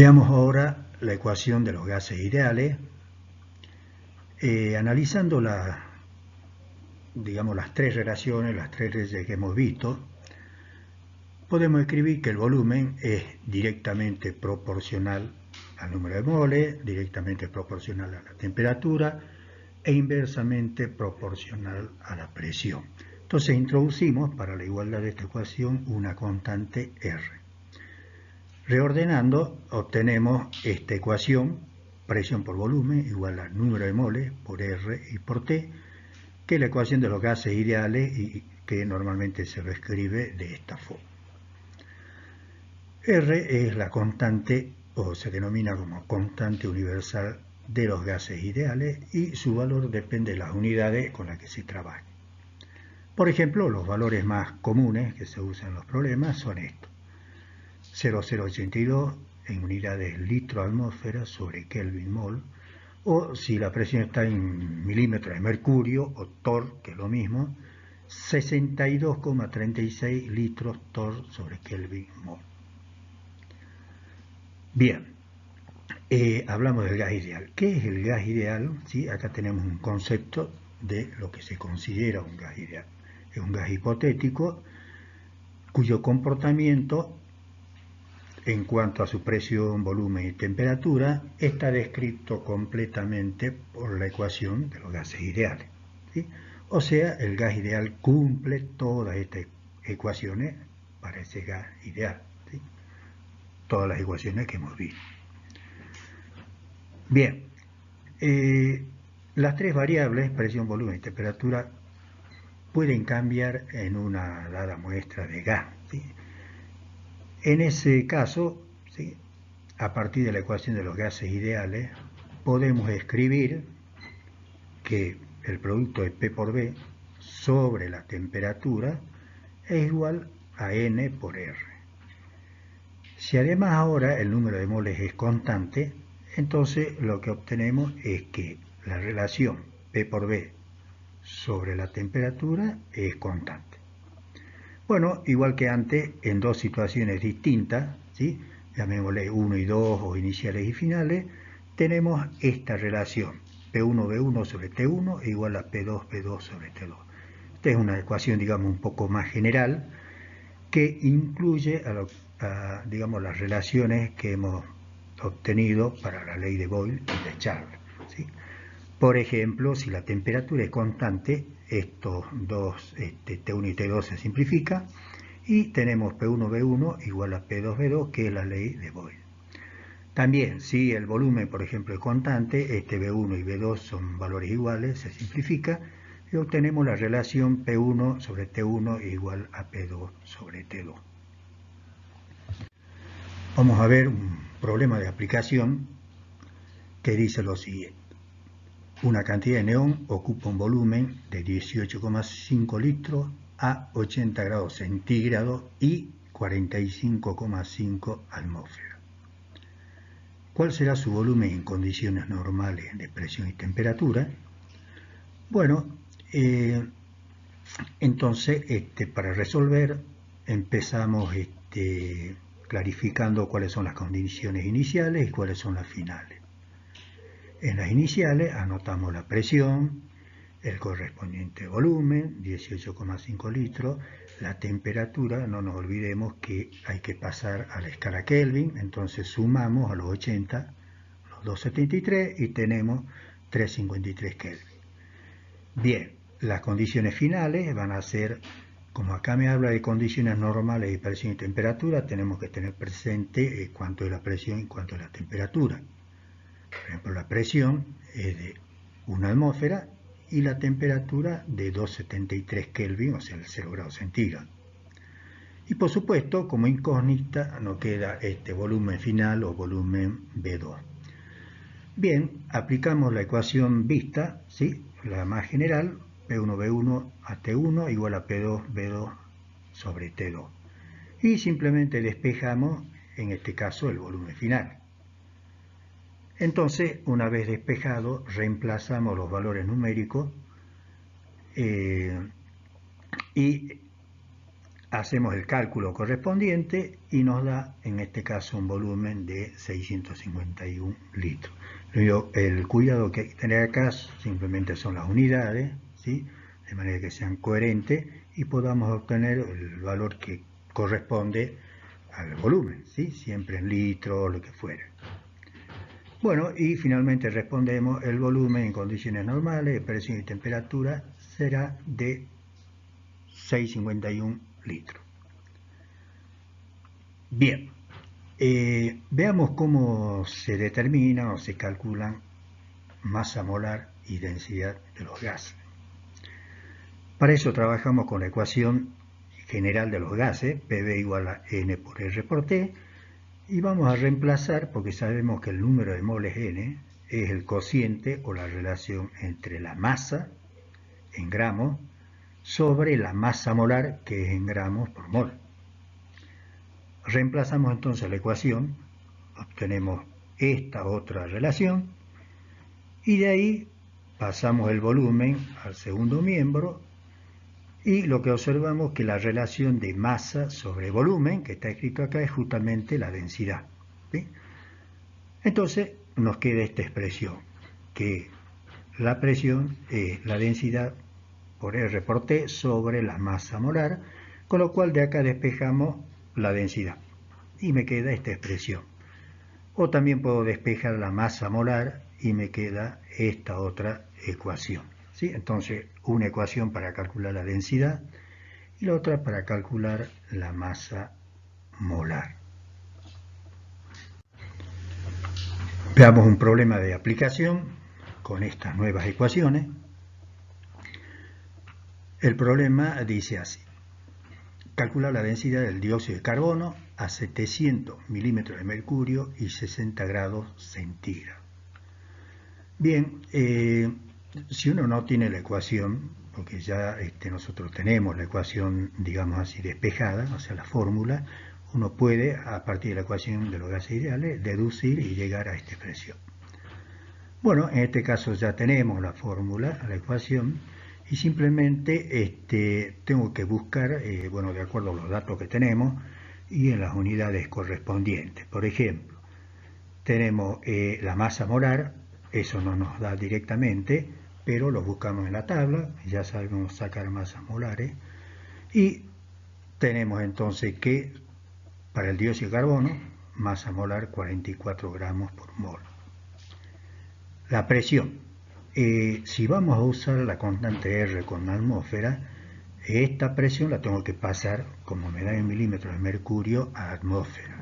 Veamos ahora la ecuación de los gases ideales, analizando las tres relaciones, las tres leyes que hemos visto. Podemos escribir que el volumen es directamente proporcional al número de moles, directamente proporcional a la temperatura e inversamente proporcional a la presión. Entonces introducimos para la igualdad de esta ecuación una constante R. Reordenando, obtenemos esta ecuación, presión por volumen igual al número de moles por R y por T, que es la ecuación de los gases ideales y que normalmente se reescribe de esta forma. R es la constante, o se denomina como constante universal de los gases ideales, y su valor depende de las unidades con las que se trabaje. Por ejemplo, los valores más comunes que se usan en los problemas son estos: 0,082 en unidades litro-atmósfera sobre Kelvin-mol, o si la presión está en milímetros de mercurio, o torr, que es lo mismo, 62,36 litros torr sobre Kelvin-mol. Bien, hablamos del gas ideal. ¿Qué es el gas ideal? ¿Sí? Acá tenemos un concepto de lo que se considera un gas ideal. Es un gas hipotético cuyo comportamiento en cuanto a su presión, volumen y temperatura está descrito completamente por la ecuación de los gases ideales, ¿sí? O sea, el gas ideal cumple todas estas ecuaciones para ese gas ideal, ¿sí? Todas las ecuaciones que hemos visto. Bien, las tres variables, presión, volumen y temperatura, pueden cambiar en una dada muestra de gas, ¿sí? En ese caso, ¿sí?, a partir de la ecuación de los gases ideales, podemos escribir que el producto de P por B sobre la temperatura es igual a N por R. Si además ahora el número de moles es constante, entonces lo que obtenemos es que la relación P por B sobre la temperatura es constante. Bueno, igual que antes, en dos situaciones distintas, ¿sí?, llamémosle 1 y 2 o iniciales y finales, tenemos esta relación P1V1 sobre T1 igual a P2V2 sobre T2. Esta es una ecuación, digamos, un poco más general que incluye las relaciones que hemos obtenido para la ley de Boyle y de Charles, ¿sí? Por ejemplo, si la temperatura es constante, estos dos, T1 y T2 se simplifica y tenemos P1V1 igual a P2V2, que es la ley de Boyle. También, si el volumen, por ejemplo, es constante, V1 y V2 son valores iguales, se simplifica y obtenemos la relación P1 sobre T1 igual a P2 sobre T2. Vamos a ver un problema de aplicación que dice lo siguiente. Una cantidad de neón ocupa un volumen de 18,5 litros a 80 grados centígrados y 45,5 atmósferas. ¿Cuál será su volumen en condiciones normales de presión y temperatura? Bueno, entonces para resolver empezamos clarificando cuáles son las condiciones iniciales y cuáles son las finales. En las iniciales anotamos la presión, el correspondiente volumen, 18,5 litros, la temperatura, no nos olvidemos que hay que pasar a la escala Kelvin, entonces sumamos a los 80, los 273 y tenemos 353 Kelvin. Bien, las condiciones finales van a ser, como acá me habla de condiciones normales de presión y temperatura, tenemos que tener presente cuánto es la presión y cuánto es la temperatura. Por ejemplo, la presión es de 1 atmósfera y la temperatura de 273 Kelvin, o sea, el 0 grados centígrados. Y por supuesto, como incógnita, nos queda este volumen final o volumen V2. Bien, aplicamos la ecuación vista, ¿sí?, la más general, P1V1 a T1 igual a P2V2 sobre T2. Y simplemente despejamos, en este caso, el volumen final. Entonces, una vez despejado, reemplazamos los valores numéricos y hacemos el cálculo correspondiente y nos da, en este caso, un volumen de 651 litros. El cuidado que hay que tener acá simplemente son las unidades, ¿sí? De manera que sean coherentes y podamos obtener el valor que corresponde al volumen, ¿sí? Siempre en litros o lo que fuera. Bueno, y finalmente respondemos: el volumen en condiciones normales de presión y temperatura será de 651 litros. Bien, veamos cómo se determinan o se calculan masa molar y densidad de los gases. Para eso trabajamos con la ecuación general de los gases, PV igual a N por R por T, y vamos a reemplazar, porque sabemos que el número de moles N es el cociente o la relación entre la masa en gramos sobre la masa molar, que es en gramos por mol. Reemplazamos entonces la ecuación, obtenemos esta otra relación, y de ahí pasamos el volumen al segundo miembro, y lo que observamos es que la relación de masa sobre volumen, que está escrito acá, es justamente la densidad, ¿sí? Entonces nos queda esta expresión, que la presión es la densidad por R por T sobre la masa molar, con lo cual de acá despejamos la densidad y me queda esta expresión. O también puedo despejar la masa molar y me queda esta otra ecuación, ¿sí? Entonces, una ecuación para calcular la densidad y la otra para calcular la masa molar. Veamos un problema de aplicación con estas nuevas ecuaciones. El problema dice así: calcular la densidad del dióxido de carbono a 700 milímetros de mercurio y 60 grados centígrados. Bien, si uno no tiene la ecuación, porque ya nosotros tenemos la ecuación, digamos así, despejada, o sea, la fórmula, uno puede, a partir de la ecuación de los gases ideales, deducir y llegar a esta expresión. Bueno, en este caso ya tenemos la fórmula, la ecuación, y simplemente tengo que buscar, bueno, de acuerdo a los datos que tenemos y en las unidades correspondientes. Por ejemplo, tenemos la masa molar, eso no nos da directamente, pero lo buscamos en la tabla, ya sabemos sacar masas molares, y tenemos entonces que para el dióxido de carbono, masa molar 44 gramos por mol. La presión. Si vamos a usar la constante R con una atmósfera, esta presión la tengo que pasar, como me da en milímetros de mercurio, a atmósfera,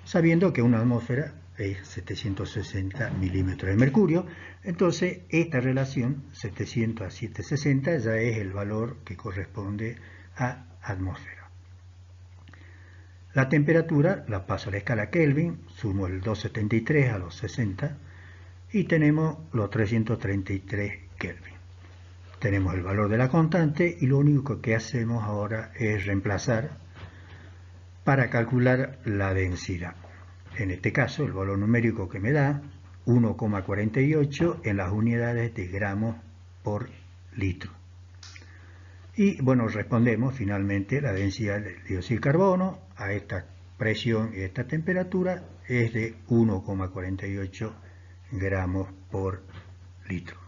sabiendo que una atmósfera es 760 milímetros de mercurio. Entonces esta relación 700 a 760 ya es el valor que corresponde a atmósfera. La temperatura la paso a la escala Kelvin, sumo el 273 a los 60 y tenemos los 333 Kelvin. Tenemos el valor de la constante y lo único que hacemos ahora es reemplazar para calcular la densidad. En este caso, el valor numérico que me da 1,48 en las unidades de gramos por litro. Y bueno, respondemos finalmente la densidad del dióxido de carbono a esta presión y esta temperatura es de 1,48 gramos por litro.